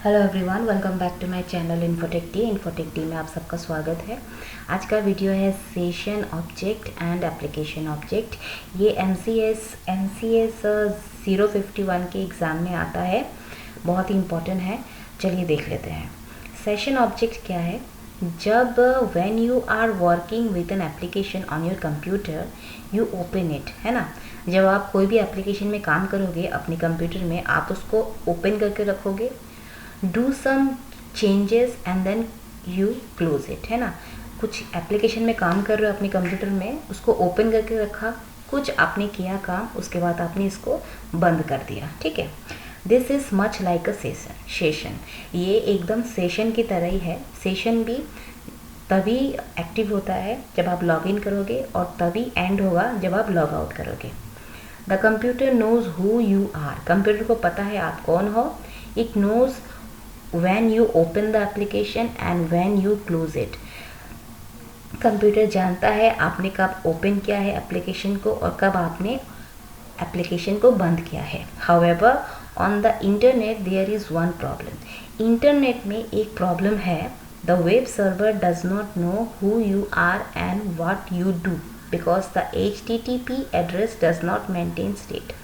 Hello everyone, welcome back to my channel Infotech D में आप सबका स्वागत है। आज का वीडियो है session object and application object. ये एमसीएस 051 के एग्ज़ाम में आता है, बहुत ही इम्पोर्टेंट है। चलिए देख लेते हैं। सेशन ऑब्जेक्ट क्या है? जब when you are working with an application on your computer you open it, है ना। जब आप कोई भी एप्लीकेशन में काम करोगे अपने कंप्यूटर में, आप उसको ओपन करके रखोगे, do some changes and then you close it, है ना। कुछ एप्लीकेशन में काम कर रहे हो अपने कंप्यूटर में, उसको ओपन करके रखा, कुछ आपने किया काम, उसके बाद आपने इसको बंद कर दिया, ठीक है। This is much like a session. ये एकदम सेशन की तरह ही है। सेशन भी तभी एक्टिव होता है जब आप लॉग इन करोगे और तभी एंड होगा जब आप लॉग आउट करोगे। The computer knows who you are. Computer को पता है आप कौन हो। It knows when you open the application and when you close it। Computer जानता है आपने कब ओपन किया है एप्लीकेशन को और कब आपने एप्लीकेशन को बंद किया है। However, on the internet there is one problem। Internet में एक प्रॉब्लम है। The web server does not know who you are and what you do because the HTTP address does not maintain state।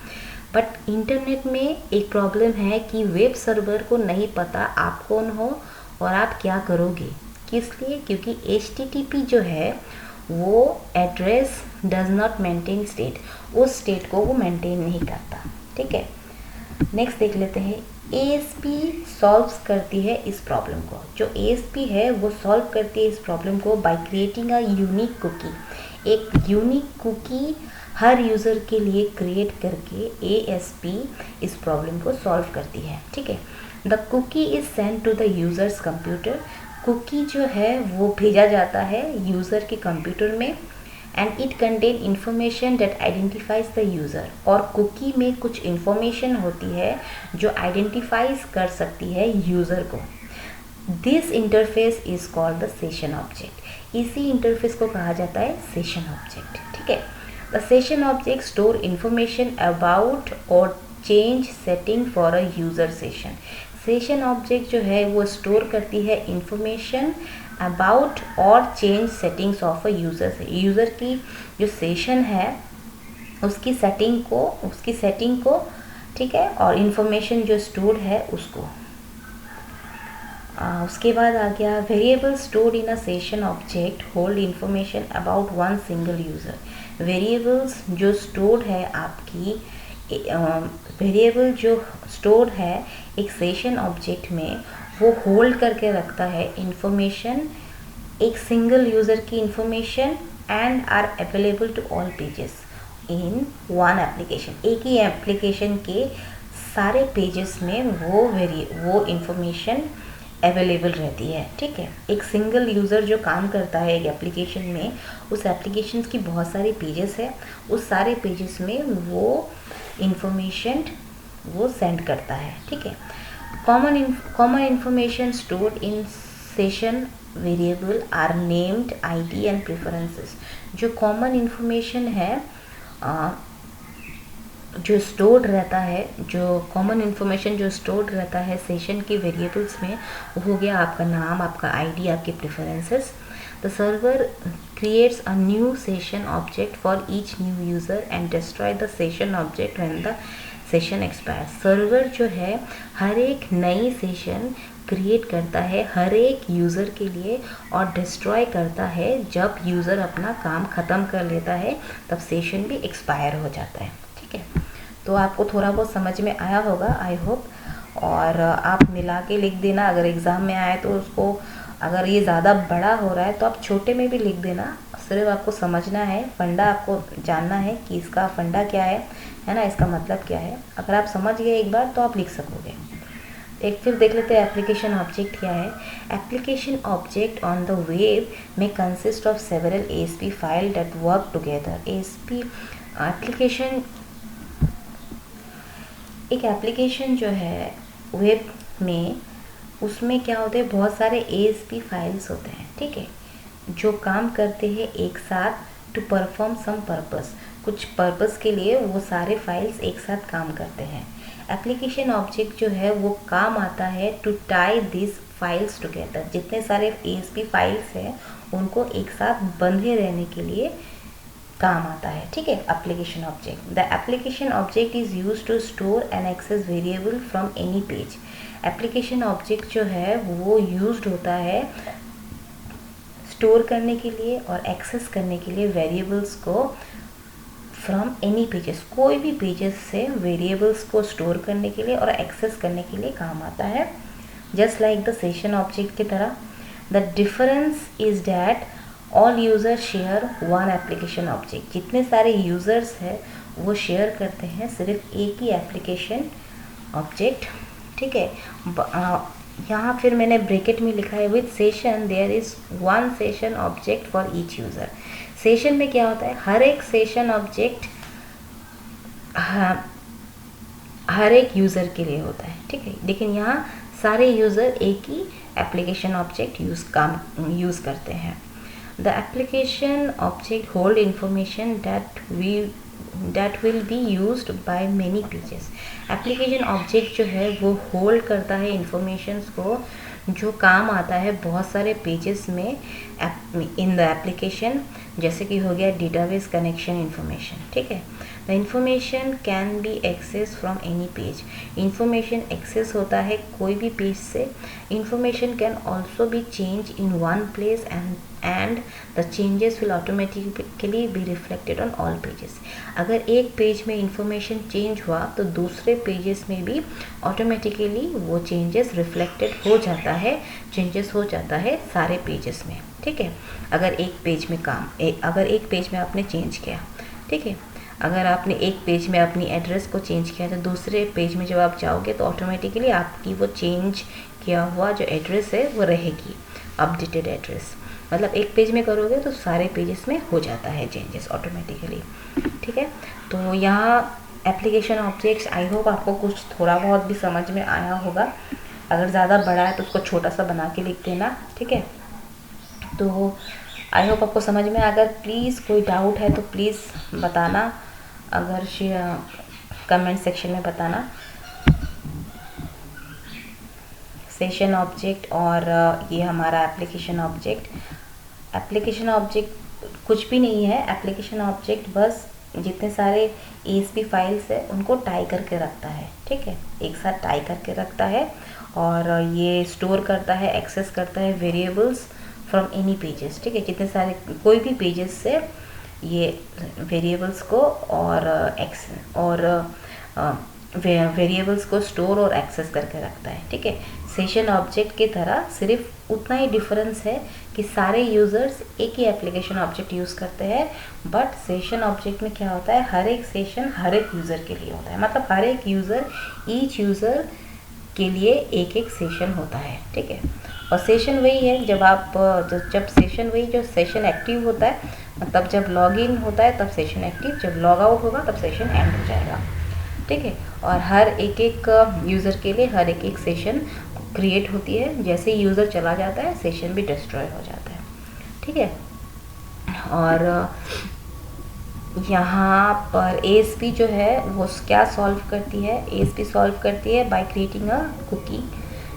But internet में एक problem है कि web server को नहीं पता आप कौन हो और आप क्या करोगे। किस लिए? क्योंकि HTTP जो है वो address does not maintain state, उस स्टेट को वो मेंटेन नहीं करता, ठीक है। नेक्स्ट देख लेते हैं। ASP सॉल्व्स करती है इस प्रॉब्लम को। जो ASP है वो सॉल्व करती है इस प्रॉब्लम को by creating a unique cookie. एक यूनिक कुकी हर यूज़र के लिए क्रिएट करके ASP इस प्रॉब्लम को सॉल्व करती है, ठीक है। The cookie is send to the user's computer. Cookie जो है वो भेजा जाता है यूज़र के कंप्यूटर में and it contain information that identifies the user. और कुकी में कुछ इंफॉर्मेशन होती है जो आइडेंटिफाइज कर सकती है यूज़र को। This interface is called the session object. इसी इंटरफेस को कहा जाता है सेशन ऑब्जेक्ट, ठीक है। The session object store information about or change setting for a user session। Session object जो है वो store करती है information about और change settings of a user। user की जो session है उसकी setting को, ठीक है, और information जो stored है उसको। उसके बाद आ गया variable stored in a session object hold information about one single user. Variables जो स्टोर्ड है आपकी वेरिएबल जो स्टोर्ड है एक सेशन ऑब्जेक्ट में, वो होल्ड करके रखता है इंफॉर्मेशन, एक सिंगल यूज़र की information and are available to all pages in one application. एक ही एप्लीकेशन के सारे पेजेस में वो इंफॉर्मेशन अवेलेबल रहती है, ठीक है। एक सिंगल यूज़र जो काम करता है एक एप्लीकेशन में, उस एप्लीकेशन की बहुत सारी पेजेस है, उस सारे पेजेस में वो इंफॉर्मेशन वो सेंड करता है, ठीक है। Common information stored in session variable are named ID and preferences. जो कॉमन इंफॉर्मेशन है जो स्टोर्ड रहता है, जो कॉमन इन्फॉर्मेशन जो स्टोर्ड रहता है सेशन के वेरिएबल्स में, वो हो गया आपका नाम, आपका ID, आपके preferences. The server creates a new session object for each new user and destroy the session object when the session expires. Server जो है हर एक नई सेशन क्रिएट करता है हर एक यूज़र के लिए और डिस्ट्रॉय करता है जब यूज़र अपना काम ख़त्म कर लेता है, तब सेशन भी एक्सपायर हो जाता है, ठीक है। तो आपको थोड़ा बहुत समझ में आया होगा, आई होप। और आप मिला के लिख देना अगर एग्ज़ाम में आए तो उसको, अगर ये ज़्यादा बड़ा हो रहा है तो आप छोटे में भी लिख देना। सिर्फ आपको समझना है, फंडा आपको जानना है कि इसका फंडा क्या है ना, इसका मतलब क्या है। अगर आप समझ गए एक बार तो आप लिख सकोगे। एक फिर देख लेते हैं एप्लीकेशन ऑब्जेक्ट क्या है। Application object on the web में consist of several ASP file that work together. ASP application, एक एप्लीकेशन जो है वेब में, उसमें क्या होते हैं, बहुत सारे ASP फाइल्स होते हैं, ठीक है, जो काम करते हैं एक साथ टू परफॉर्म सम पर्पस। कुछ पर्पस के लिए वो सारे फाइल्स एक साथ काम करते हैं। एप्लीकेशन ऑब्जेक्ट जो है वो काम आता है to tie this files together. जितने सारे ASP फाइल्स हैं उनको एक साथ बंधे रहने के लिए काम आता है, ठीक है। Application object, the application object is use to store and access variable from any page. Application object जो है वो यूज्ड होता है स्टोर करने के लिए और एक्सेस करने के लिए वेरिएबल्स को फ्रॉम एनी पेजेस, कोई भी पेजेस से वेरिएबल्स को स्टोर करने के लिए और एक्सेस करने के लिए काम आता है, just like the session object की तरह। The difference is that all user share one application object. जितने सारे यूज़र्स हैं वो शेयर करते हैं सिर्फ एक ही एप्लीकेशन ऑब्जेक्ट, ठीक है। यहाँ फिर मैंने ब्रैकेट में लिखा है with session there is one session object for each user. Session में क्या होता है, हर एक सेशन ऑब्जेक्ट हर एक यूज़र के लिए होता है, ठीक है। लेकिन यहाँ सारे यूज़र एक ही एप्लीकेशन ऑब्जेक्ट यूज़ करते हैं। The application object hold information that will be used by many pages। Application object जो है वो होल्ड करता है इंफॉर्मेशंस को जो काम आता है बहुत सारे पेजेस में इन द एप्लीकेशन, जैसे कि हो गया डेटाबेस कनेक्शन इंफॉर्मेशन, ठीक है। The information can be access from any page. Information access होता है कोई भी पेज से। Information can also be change in one place and the changes will automatically be reflected on all pages. अगर एक page में इंफॉर्मेशन चेंज हुआ तो दूसरे पेजेस में भी ऑटोमेटिकली वो चेंजेस रिफ्लेक्टेड हो जाता है, चेंजेस हो जाता है सारे पेजेस में, ठीक है। अगर एक पेज में आपने चेंज किया, ठीक है, अगर आपने एक पेज में अपनी एड्रेस को चेंज किया तो दूसरे पेज में जब आप जाओगे तो ऑटोमेटिकली आपकी वो चेंज किया हुआ जो एड्रेस है वो रहेगी, अपडेटेड एड्रेस। मतलब एक पेज में करोगे तो सारे पेजेस में हो जाता है चेंजेस ऑटोमेटिकली, ठीक है। तो यहाँ एप्लीकेशन ऑब्जेक्ट्स, आई होप आपको कुछ थोड़ा बहुत भी समझ में आया होगा। अगर ज़्यादा बड़ा है तो उसको छोटा सा बना के लिख देना, ठीक है। तो आई होप आपको समझ में, अगर प्लीज़ कोई डाउट है तो प्लीज़ बताना, अगर कमेंट सेक्शन में बताना। सेशन ऑब्जेक्ट और ये हमारा एप्लीकेशन ऑब्जेक्ट कुछ भी नहीं है। एप्लीकेशन ऑब्जेक्ट बस जितने सारे ASP फाइल्स है उनको टाई करके रखता है, ठीक है, एक साथ टाई करके रखता है और ये स्टोर करता है, एक्सेस करता है वेरिएबल्स फ्रॉम एनी पेजेस, ठीक है। जितने सारे कोई भी पेजेस से ये वेरिएबल्स को और वेरिएबल्स को स्टोर और एक्सेस करके रखता है, ठीक है। सेशन ऑब्जेक्ट की तरह सिर्फ उतना ही डिफरेंस है कि सारे यूज़र्स एक ही एप्लीकेशन ऑब्जेक्ट यूज़ करते हैं, बट सेशन ऑब्जेक्ट में क्या होता है, हर एक सेशन हर एक यूज़र के लिए होता है। मतलब हर एक यूज़र, ईच यूज़र के लिए एक एक सेशन होता है, ठीक है। और सेशन वही है जब सेशन वही जो सेशन एक्टिव होता है, मतलब जब लॉग इन होता है तब सेशन एक्टिव, जब लॉग आउट होगा तब सेशन एंड हो जाएगा, ठीक है। और हर एक यूज़र के लिए हर एक सेशन क्रिएट होती है। जैसे ही यूज़र चला जाता है सेशन भी डिस्ट्रॉय हो जाता है, ठीक है। और यहाँ पर ASP जो है वो क्या सॉल्व करती है, ASP सॉल्व करती है बाय क्रिएटिंग अ कुकी,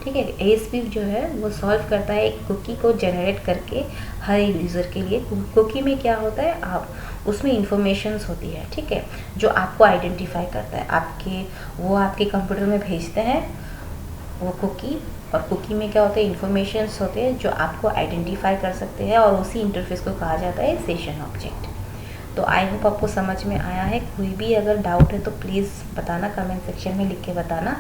ठीक है। ASP जो है वो सॉल्व करता है एक कुकी को जनरेट करके हर एक यूज़र के लिए। कुकी में क्या होता है, आप उसमें इंफॉर्मेशंस होती है, ठीक है, जो आपको आइडेंटिफाई करता है। वो आपके कंप्यूटर में भेजते हैं वो कुकी, और कुकी में क्या होता है, इंफॉर्मेशंस होते हैं जो आपको आइडेंटिफाई कर सकते हैं, और उसी इंटरफेस को कहा जाता है सेशन ऑब्जेक्ट। तो आई होप आपको समझ में आया है। कोई भी अगर डाउट है तो प्लीज़ बताना, कमेंट सेक्शन में लिख के बताना।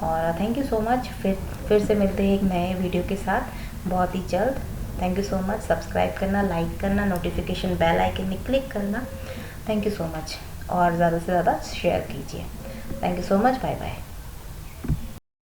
और थैंक यू सो मच। फिर से मिलते हैं एक नए वीडियो के साथ बहुत ही जल्द। Thank you so much. Subscribe करना, लाइक करना, नोटिफिकेशन बेल आइकन में क्लिक करना। थैंक यू सो मच, और ज़्यादा से ज़्यादा शेयर कीजिए। Thank you so much. Bye bye.